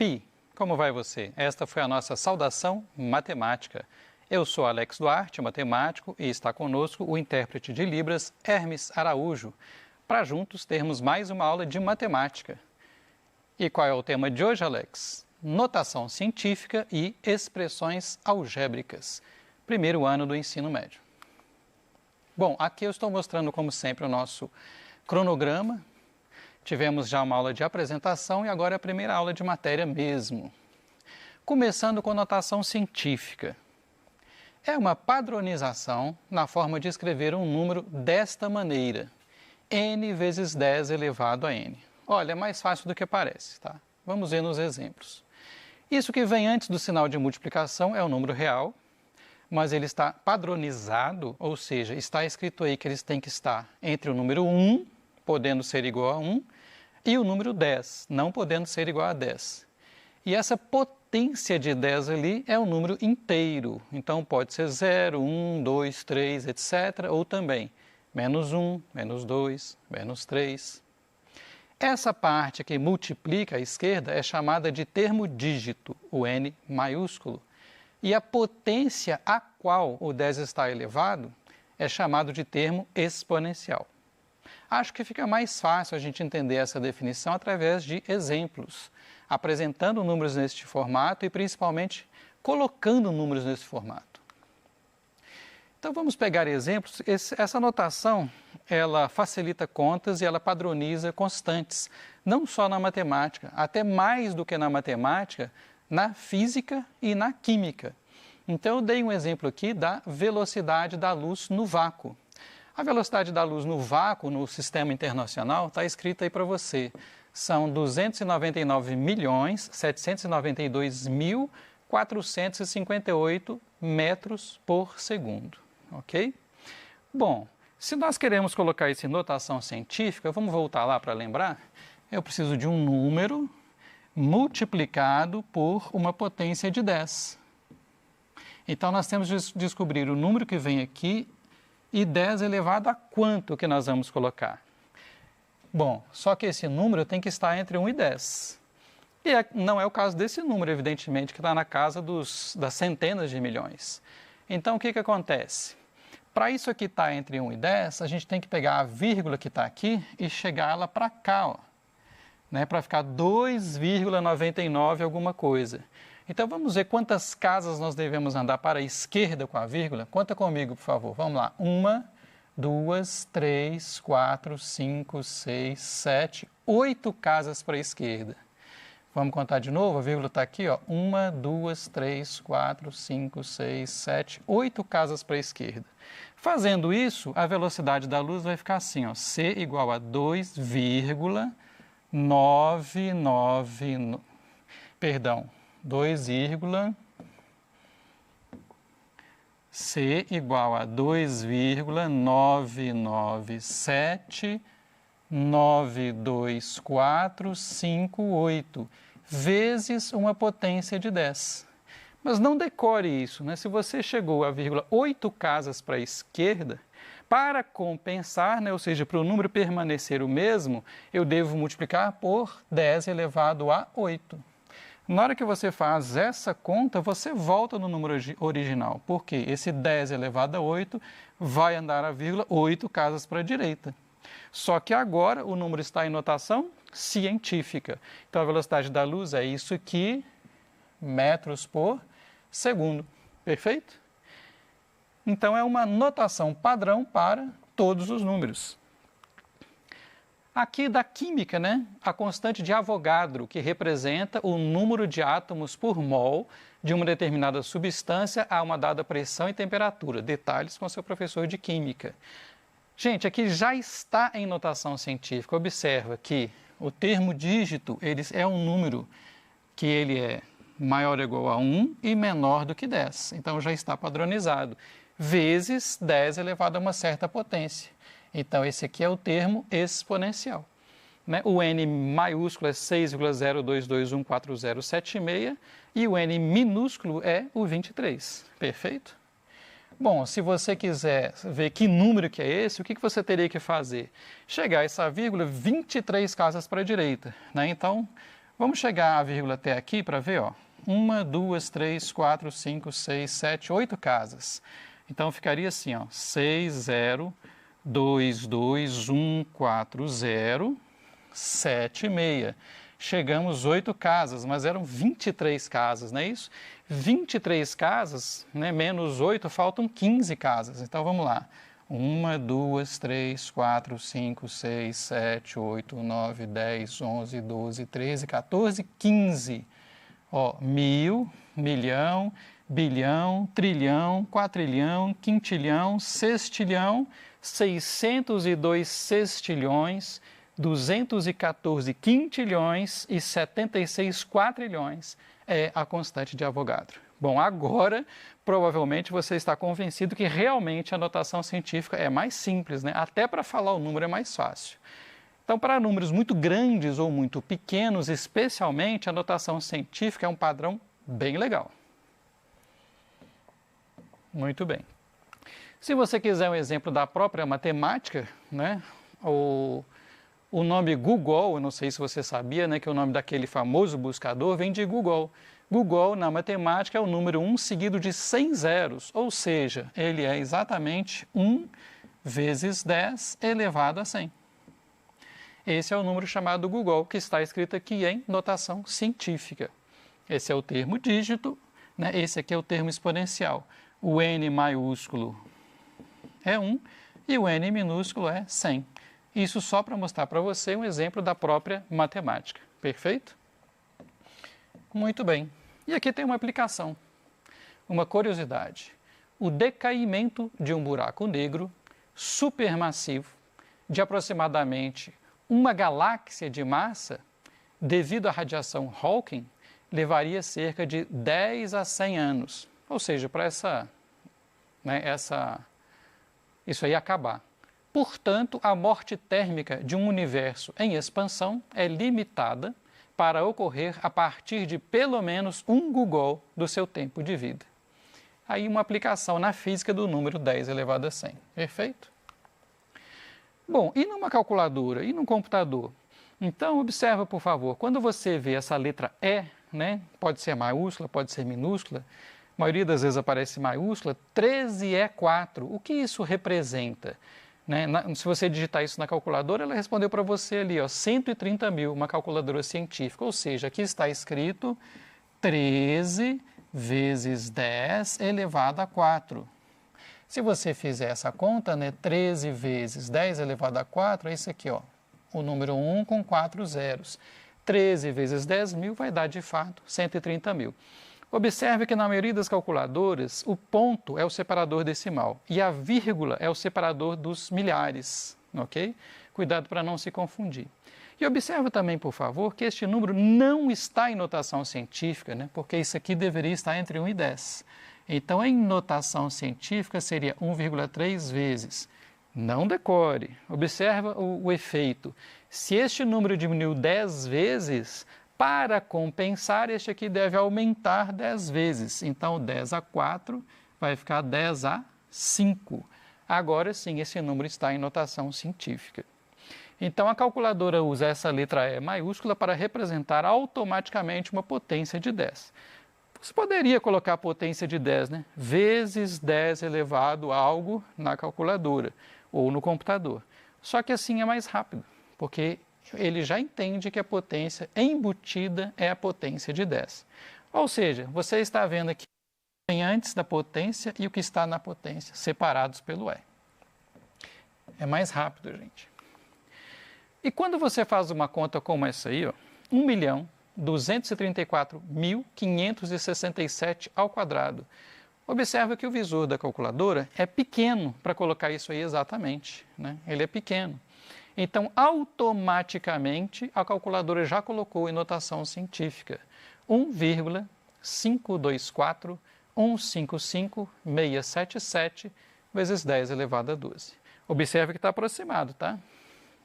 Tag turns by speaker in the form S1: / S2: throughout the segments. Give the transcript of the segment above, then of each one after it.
S1: Pi, como vai você? Esta foi a nossa saudação matemática. Eu sou Alex Duarte, matemático, e está conosco o intérprete de Libras, Hermes Araújo, para juntos termos mais uma aula de matemática. E qual é o tema de hoje, Alex? Notação científica e expressões algébricas. Primeiro ano do ensino médio. Bom, aqui eu estou mostrando, como sempre, o nosso cronograma. Tivemos já uma aula de apresentação e agora é a primeira aula de matéria mesmo. Começando com notação científica. É uma padronização na forma de escrever um número desta maneira. N vezes 10 elevado a N. Olha, é mais fácil do que parece, tá? Vamos ver nos exemplos. Isso que vem antes do sinal de multiplicação é o número real, mas ele está padronizado, ou seja, está escrito aí que eles têm que estar entre o número 1, podendo ser igual a 1, e o número 10, não podendo ser igual a 10. E essa potência de 10 ali é um número inteiro, então pode ser 0, 1, 2, 3, etc., ou também menos 1, menos 2, menos 3. Essa parte que multiplica à esquerda é chamada de termo dígito, o N maiúsculo. E a potência a qual o 10 está elevado é chamado de termo exponencial. Acho que fica mais fácil a gente entender essa definição através de exemplos, apresentando números neste formato e principalmente colocando números nesse formato. Então vamos pegar exemplos. Essa notação, ela facilita contas e ela padroniza constantes, não só na matemática, até mais do que na matemática, na física e na química. Então eu dei um exemplo aqui da velocidade da luz no vácuo. A velocidade da luz no vácuo, no sistema internacional, está escrita aí para você. São 299.792.458 metros por segundo, ok? Bom, se nós queremos colocar isso em notação científica, vamos voltar lá para lembrar? Eu preciso de um número multiplicado por uma potência de 10. Então, nós temos de descobrir o número que vem aqui e 10 elevado a quanto que nós vamos colocar? Bom, só que esse número tem que estar entre 1 e 10. E não é o caso desse número, evidentemente, que está na casa das centenas de milhões. Então, o que acontece? Para isso aqui estar entre 1 e 10, a gente tem que pegar a vírgula que está aqui e chegar ela para cá, ó, né, para ficar 2,99 alguma coisa. Então, vamos ver quantas casas nós devemos andar para a esquerda com a vírgula. Conta comigo, por favor. Vamos lá. 1, 2, 3, 4, 5, 6, 7, 8 casas para a esquerda. Vamos contar de novo? A vírgula está aqui, ó. 1, 2, 3, 4, 5, 6, 7, 8 casas para a esquerda. Fazendo isso, a velocidade da luz vai ficar assim, ó. C igual a 2,999... Perdão. 2, C igual a 2,9979245,8 vezes uma potência de 10. Mas não decore isso, né? Se você chegou a vírgula 8 casas para a esquerda, para compensar, né, ou seja, para o número permanecer o mesmo, eu devo multiplicar por 10 elevado a 8. Na hora que você faz essa conta, você volta no número original, porque esse 10 elevado a 8 vai andar a vírgula 8 casas para a direita. Só que agora o número está em notação científica. Então a velocidade da luz é isso aqui, metros por segundo. Perfeito? Então é uma notação padrão para todos os números. Aqui da química, né? A constante de Avogadro, que representa o número de átomos por mol de uma determinada substância a uma dada pressão e temperatura. Detalhes com seu professor de química. Gente, aqui já está em notação científica. Observa que o termo dígito é um número que ele é maior ou igual a 1 e menor do que 10. Então já está padronizado. Vezes 10 elevado a uma certa potência. Então, esse aqui é o termo exponencial. Né? O N maiúsculo é 6,02214076 e o N minúsculo é o 23. Perfeito? Bom, se você quiser ver que número que é esse, o que você teria que fazer? Chegar a essa vírgula 23 casas para a direita. Né? Então, Vamos chegar a vírgula até aqui para ver, ó. 1, 2, 3, 4, 5, 6, 7, 8 casas. Então, ficaria assim, ó, 6, 0, 2, 2, 1, 4, 0, 7, 6. Chegamos 8 casas, mas eram 23 casas, não é isso? 23 casas, né, menos 8, faltam 15 casas. Então, vamos lá. 1, 2, 3, 4, 5, 6, 7, 8, 9, 10, 11, 12, 13, 14, 15. Ó, mil, milhão, bilhão, trilhão, quatrilhão, quintilhão, sextilhão, 602 sextilhões, 214 quintilhões e 76 quatrilhões é a constante de Avogadro. Bom, agora, provavelmente, você está convencido que realmente a notação científica é mais simples, né? Até para falar o número é mais fácil. Então, para números muito grandes ou muito pequenos, especialmente, a notação científica é um padrão bem legal. Muito bem. Se você quiser um exemplo da própria matemática, né? O nome Google, eu não sei se você sabia, né, que o nome daquele famoso buscador vem de Google. Google, na matemática, é o número 1 seguido de 100 zeros, ou seja, ele é exatamente 1 vezes 10 elevado a 100. Esse é o número chamado Google, que está escrito aqui em notação científica. Esse é o termo dígito, né? Esse aqui é o termo exponencial. O N maiúsculo é 1 e o N minúsculo é 100. Isso só para mostrar para você um exemplo da própria matemática. Perfeito? Muito bem. E aqui tem uma aplicação, uma curiosidade. O decaimento de um buraco negro supermassivo de aproximadamente uma galáxia de massa, devido à radiação Hawking, levaria cerca de 10 a 100 anos. Ou seja, para isso aí acabar. Portanto, a morte térmica de um universo em expansão é limitada para ocorrer a partir de pelo menos 1 Google do seu tempo de vida. Aí uma aplicação na física do número 10 elevado a 100. Perfeito? Bom, e numa calculadora, e num computador? Então, observa, por favor, quando você vê essa letra E, né, pode ser maiúscula, pode ser minúscula, a maioria das vezes aparece maiúscula, 13E4. O que isso representa? Né? Se você digitar isso na calculadora, ela respondeu para você ali, ó, 130 mil, uma calculadora científica. Ou seja, aqui está escrito 13 vezes 10 elevado a 4. Se você fizer essa conta, né, 13 vezes 10 elevado a 4, é isso aqui, ó, o número 1 com 4 zeros. 13 vezes 10 mil vai dar, de fato, 130 mil. Observe que na maioria das calculadoras, o ponto é o separador decimal e a vírgula é o separador dos milhares, ok? Cuidado para não se confundir. E observe também, por favor, que este número não está em notação científica, né? Porque isso aqui deveria estar entre 1 e 10. Então, em notação científica, seria 1,3 vezes. Não decore. Observa o efeito. Se este número diminuiu 10 vezes, para compensar, este aqui deve aumentar 10 vezes. Então, 10 a 4 vai ficar 10 a 5. Agora sim, esse número está em notação científica. Então, a calculadora usa essa letra E maiúscula para representar automaticamente uma potência de 10. Você poderia colocar a potência de 10, né? Vezes 10 elevado a algo na calculadora ou no computador. Só que assim é mais rápido, porque ele já entende que a potência embutida é a potência de 10. Ou seja, você está vendo aqui o que vem antes da potência e o que está na potência, separados pelo E. É mais rápido, gente. E quando você faz uma conta como essa aí, ó, 1.234.567 ao quadrado, observa que o visor da calculadora é pequeno para colocar isso aí exatamente, né? Ele é pequeno. Então, automaticamente, a calculadora já colocou em notação científica 1,524155,677 vezes 10 elevado a 12. Observe que está aproximado, tá?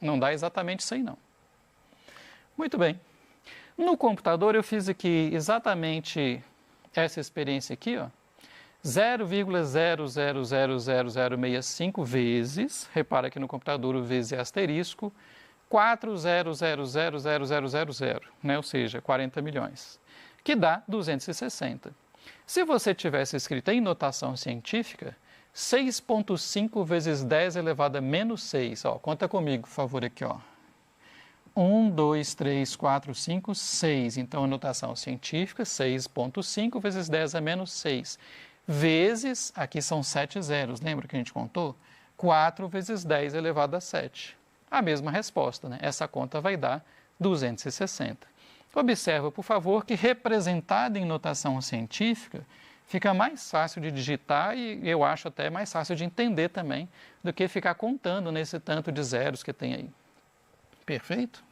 S1: Não dá exatamente isso aí, não. Muito bem. No computador, eu fiz aqui exatamente essa experiência aqui, ó. 0,000065 vezes, repara que no computador o vezes é asterisco, 4000000, né? Ou seja, 40 milhões, que dá 260. Se você tivesse escrito em notação científica, 6,5 vezes 10 elevado a menos 6. Ó, conta comigo, por favor, aqui. Ó. 1, 2, 3, 4, 5, 6. Então, a notação científica, 6,5 vezes 10 a menos 6. Vezes, aqui são 7 zeros, lembra que a gente contou? 4 vezes 10 elevado a 7. A mesma resposta, né? Essa conta vai dar 260. Observa, por favor, que representada em notação científica fica mais fácil de digitar e eu acho até mais fácil de entender também do que ficar contando nesse tanto de zeros que tem aí. Perfeito?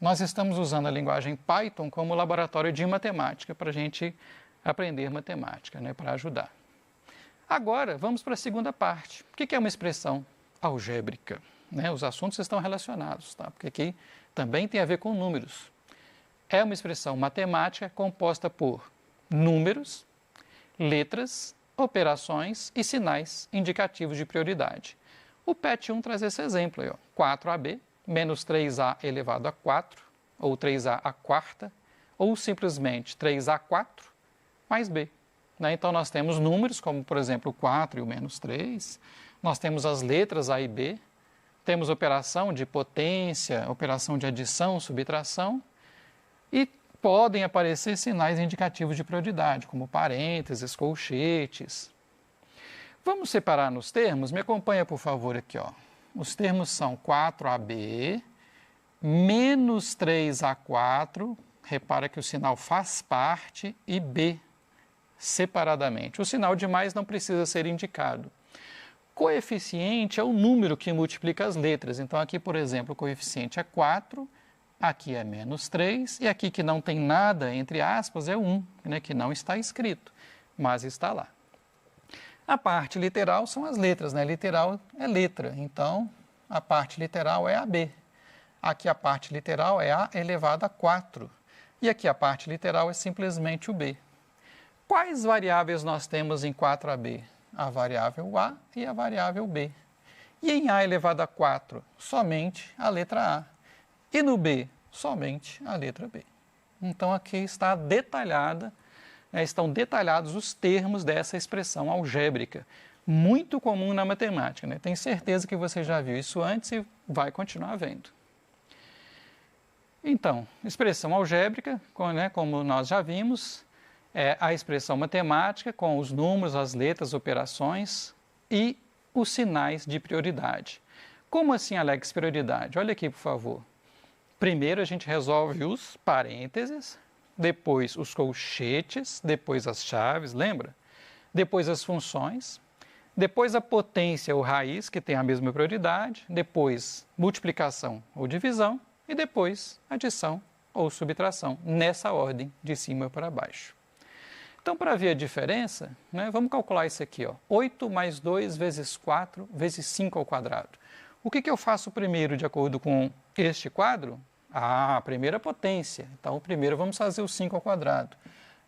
S1: Nós estamos usando a linguagem Python como laboratório de matemática para a gente aprender matemática, né, para ajudar. Agora, vamos para a segunda parte. O que é uma expressão algébrica? Né, os assuntos estão relacionados, tá? Porque aqui também tem a ver com números. É uma expressão matemática composta por números, letras, operações e sinais indicativos de prioridade. O PET 1 traz esse exemplo aí, ó, 4AB menos 3A elevado a 4, ou 3A à quarta, ou simplesmente 3A4 mais B. Né? Então, nós temos números, como, por exemplo, o 4 e o menos 3, nós temos as letras A e B, temos operação de potência, operação de adição, subtração, e podem aparecer sinais indicativos de prioridade, como parênteses, colchetes. Vamos separar nos termos? Me acompanha, por favor, aqui. Ó. Os termos são 4AB menos 3A4, repara que o sinal faz parte, e B, separadamente. O sinal de mais não precisa ser indicado. Coeficiente é o número que multiplica as letras. Então, aqui, por exemplo, o coeficiente é 4, aqui é menos 3, e aqui que não tem nada, entre aspas, é 1, né, que não está escrito, mas está lá. A parte literal são as letras, né? Literal é letra, então a parte literal é AB. Aqui a parte literal é A elevado a 4, e aqui a parte literal é simplesmente o B. Quais variáveis nós temos em 4AB? A variável A e a variável B. E em A elevado a 4, somente a letra A. E no B, somente a letra B. Então, aqui está detalhada, estão detalhados os termos dessa expressão algébrica, muito comum na matemática. Né? Tenho certeza que você já viu isso antes e vai continuar vendo. Então, expressão algébrica, como nós já vimos, é a expressão matemática com os números, as letras, operações e os sinais de prioridade. Como assim, Alex, prioridade? Olha aqui, por favor. Primeiro a gente resolve os parênteses, depois os colchetes, depois as chaves, lembra? Depois as funções, depois a potência ou raiz, que tem a mesma prioridade, depois multiplicação ou divisão e depois adição ou subtração, nessa ordem, de cima para baixo. Então, para ver a diferença, né, vamos calcular isso aqui, ó, 8 mais 2 vezes 4 vezes 5 ao quadrado. O que eu faço primeiro, de acordo com este quadro? A primeira potência. Então, primeiro vamos fazer o 5 ao quadrado.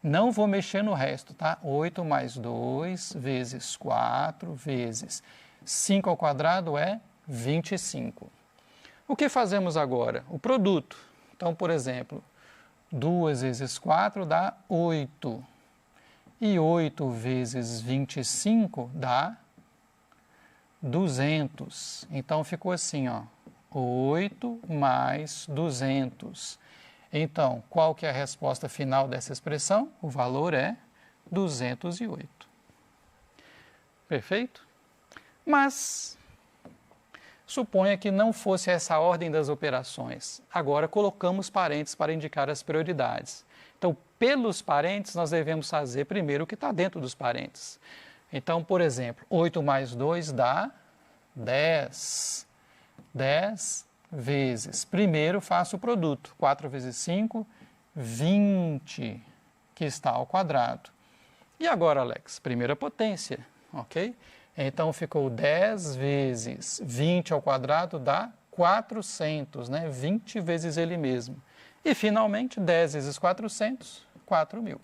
S1: Não vou mexer no resto, tá? 8 mais 2 vezes 4 vezes 5 ao quadrado é 25. O que fazemos agora? O produto. Então, por exemplo, 2 vezes 4 dá 8. E 8 vezes 25 dá 200. Então, ficou assim, ó, 8 mais 200. Então, qual que é a resposta final dessa expressão? O valor é 208. Perfeito? Mas, suponha que não fosse essa a ordem das operações. Agora, colocamos parênteses para indicar as prioridades. Então, pelos parênteses, nós devemos fazer primeiro o que está dentro dos parênteses. Então, por exemplo, 8 mais 2 dá 10. 10 vezes. Primeiro faço o produto. 4 vezes 5, 20, que está ao quadrado. E agora, Alex? Primeira potência, ok? Então, ficou 10 vezes 20 ao quadrado dá 400, né? 20 vezes ele mesmo. E, finalmente, 10 vezes 400, 4.000.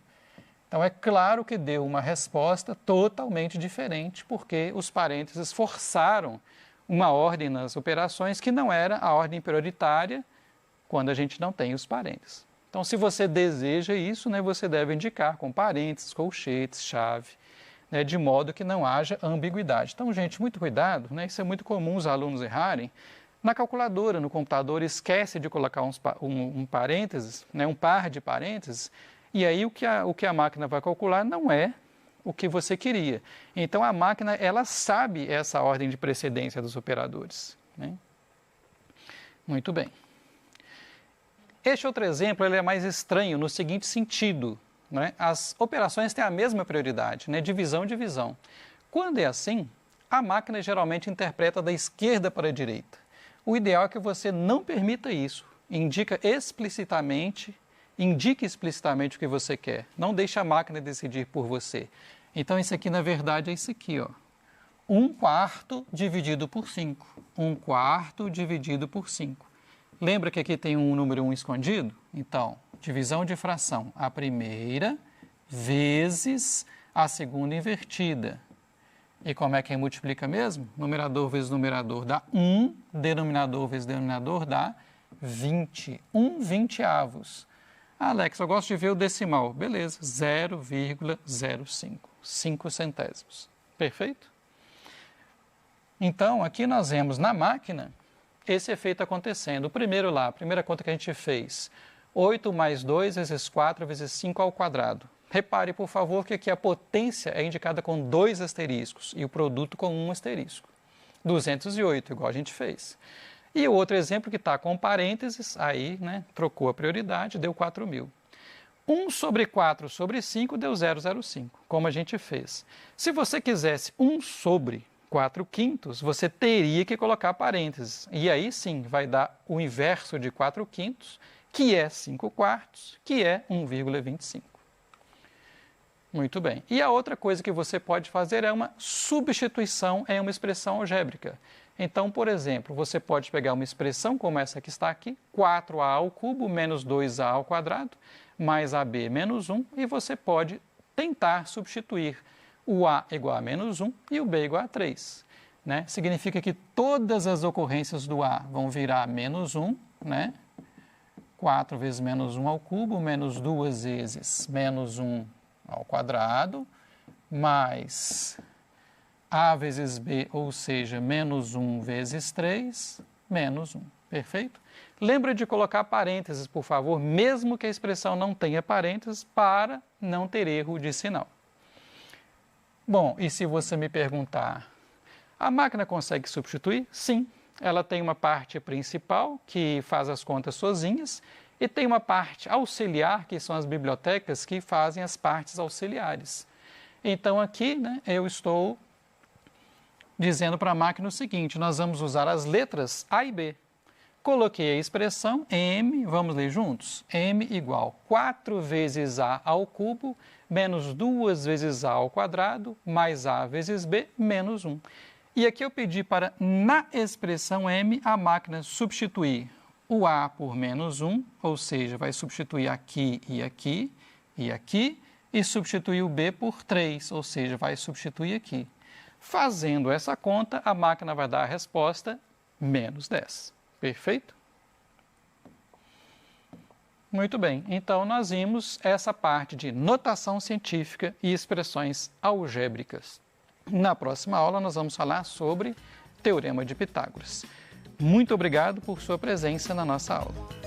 S1: Então, é claro que deu uma resposta totalmente diferente, porque os parênteses forçaram uma ordem nas operações que não era a ordem prioritária quando a gente não tem os parênteses. Então, se você deseja isso, né, você deve indicar com parênteses, colchetes, chave, né, de modo que não haja ambiguidade. Então, gente, muito cuidado, né, isso é muito comum os alunos errarem. Na calculadora, no computador, esquece de colocar um parênteses, né, um par de parênteses, e aí o que a máquina vai calcular não é o que você queria. Então, a máquina, ela sabe essa ordem de precedência dos operadores, né? Muito bem. Este outro exemplo ele é mais estranho no seguinte sentido, né? As operações têm a mesma prioridade, né? Divisão, divisão. Quando é assim, a máquina geralmente interpreta da esquerda para a direita. O ideal é que você não permita isso. Indique explicitamente o que você quer. Não deixe a máquina decidir por você. Então, isso aqui, na verdade, é isso aqui, ó. 1/4 dividido por 5. 1/4 dividido por 5. Lembra que aqui tem um número 1 escondido? Então, divisão de fração. A primeira vezes a segunda invertida. E como é que multiplica mesmo? Numerador vezes numerador dá 1, denominador vezes denominador dá 20. 1/20. Alex, eu gosto de ver o decimal. Beleza, 0,05. 5 centésimos. Perfeito? Então, aqui nós vemos na máquina esse efeito acontecendo. O primeiro lá, a primeira conta que a gente fez, 8 mais 2 vezes 4 vezes 5 ao quadrado. Repare, por favor, que aqui a potência é indicada com 2 asteriscos e o produto com 1 asterisco. 208, igual a gente fez. E o outro exemplo que está com parênteses, aí, né, trocou a prioridade, deu 4.000. 1/4/5 deu 0,05, como a gente fez. Se você quisesse 1/4/5, você teria que colocar parênteses. E aí sim, vai dar o inverso de 4/5, que é 5/4, que é 1,25. Muito bem. E a outra coisa que você pode fazer é uma substituição em uma expressão algébrica. Então, por exemplo, você pode pegar uma expressão como essa que está aqui, 4a² menos 2a² mais ab menos 1, e você pode tentar substituir o a igual a menos 1 e o b igual a 3. Né? Significa que todas as ocorrências do a vão virar menos 1, né? 4 vezes menos 1 ao cubo, menos 2 vezes menos 1 ao quadrado, mais a vezes b, ou seja, menos 1 vezes 3, menos 1. Perfeito? Lembra de colocar parênteses, por favor, mesmo que a expressão não tenha parênteses, para não ter erro de sinal. Bom, e se você me perguntar, a máquina consegue substituir? Sim, ela tem uma parte principal, que faz as contas sozinhas, e tem uma parte auxiliar, que são as bibliotecas, que fazem as partes auxiliares. Então, aqui, né, eu estou dizendo para a máquina o seguinte, nós vamos usar as letras A e B. Coloquei a expressão m, vamos ler juntos? M igual 4 vezes a ao cubo, menos 2 vezes a ao quadrado, mais a vezes b, menos 1. E aqui eu pedi para, na expressão m, a máquina substituir o a por menos 1, ou seja, vai substituir aqui e aqui e aqui, e substituir o b por 3, ou seja, vai substituir aqui. Fazendo essa conta, a máquina vai dar a resposta menos 10. Perfeito? Muito bem, então nós vimos essa parte de notação científica e expressões algébricas. Na próxima aula nós vamos falar sobre Teorema de Pitágoras. Muito obrigado por sua presença na nossa aula.